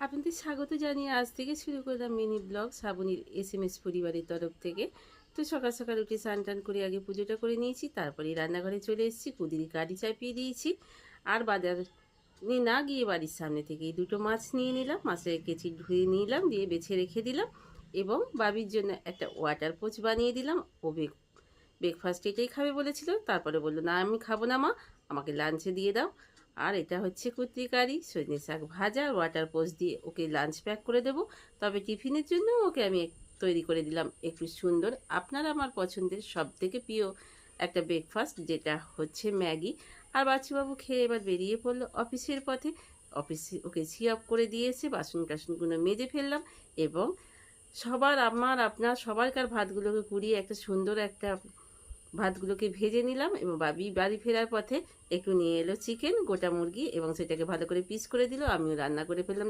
আপনাদের স্বাগত জানিয়ে আজ থেকে শুরু করলাম মিনি ব্লগ শ্রাবণীর SMS পরিবারের তরফ থেকে। তো সকাল সকাল উঠে স্নান টান করে আগে পুজোটা করে নিয়েছি, তারপরে রান্নাঘরে চলে এসেছি, কুদির গাড়ি চাপিয়ে দিয়েছি। আর বাজার নিয়ে না গিয়ে বাড়ির সামনে থেকে দুটো মাছ নিয়ে নিলাম, মাছের কেচি ধুয়ে নিলাম, দিয়ে বেছে রেখে দিলাম এবং বাবির জন্য একটা ওয়াটার পোচ বানিয়ে দিলাম। ও ব্রেকফাস্ট এটাই খাবে বলেছিল, তারপরে বললো না আমি খাবো না মা, আমাকে লাঞ্চে দিয়ে দাও। আর এটা হচ্ছে কুত্রি কারি, সজনে শাক ভাজা, ওয়াটার পোস্ট দিয়ে ওকে লাঞ্চ প্যাক করে দেবো। তবে টিফিনের জন্য ওকে আমি তৈরি করে দিলাম একটু সুন্দর আপনার আমার পছন্দের সব থেকে প্রিয় একটা ব্রেকফাস্ট, যেটা হচ্ছে ম্যাগি। আর বাচ্চুবাবু খেয়ে এবার বেরিয়ে পড়লো অফিসের পথে। অফিসে ওকে সি অফ করে দিয়েছে, বাসন টাসনগুলো মেজে ফেললাম এবং সবার আমার আপনার সবাইকার ভাতগুলোকে কুড়িয়ে একটা সুন্দর একটা ভাতগুলোকে ভেজে নিলাম। এবং বাবি বাড়ি ফেরার পথে একটু নিয়ে এলো চিকেন, গোটা মুরগি, এবং সেটাকে ভালো করে পিস করে দিল। আমিও রান্না করে ফেললাম।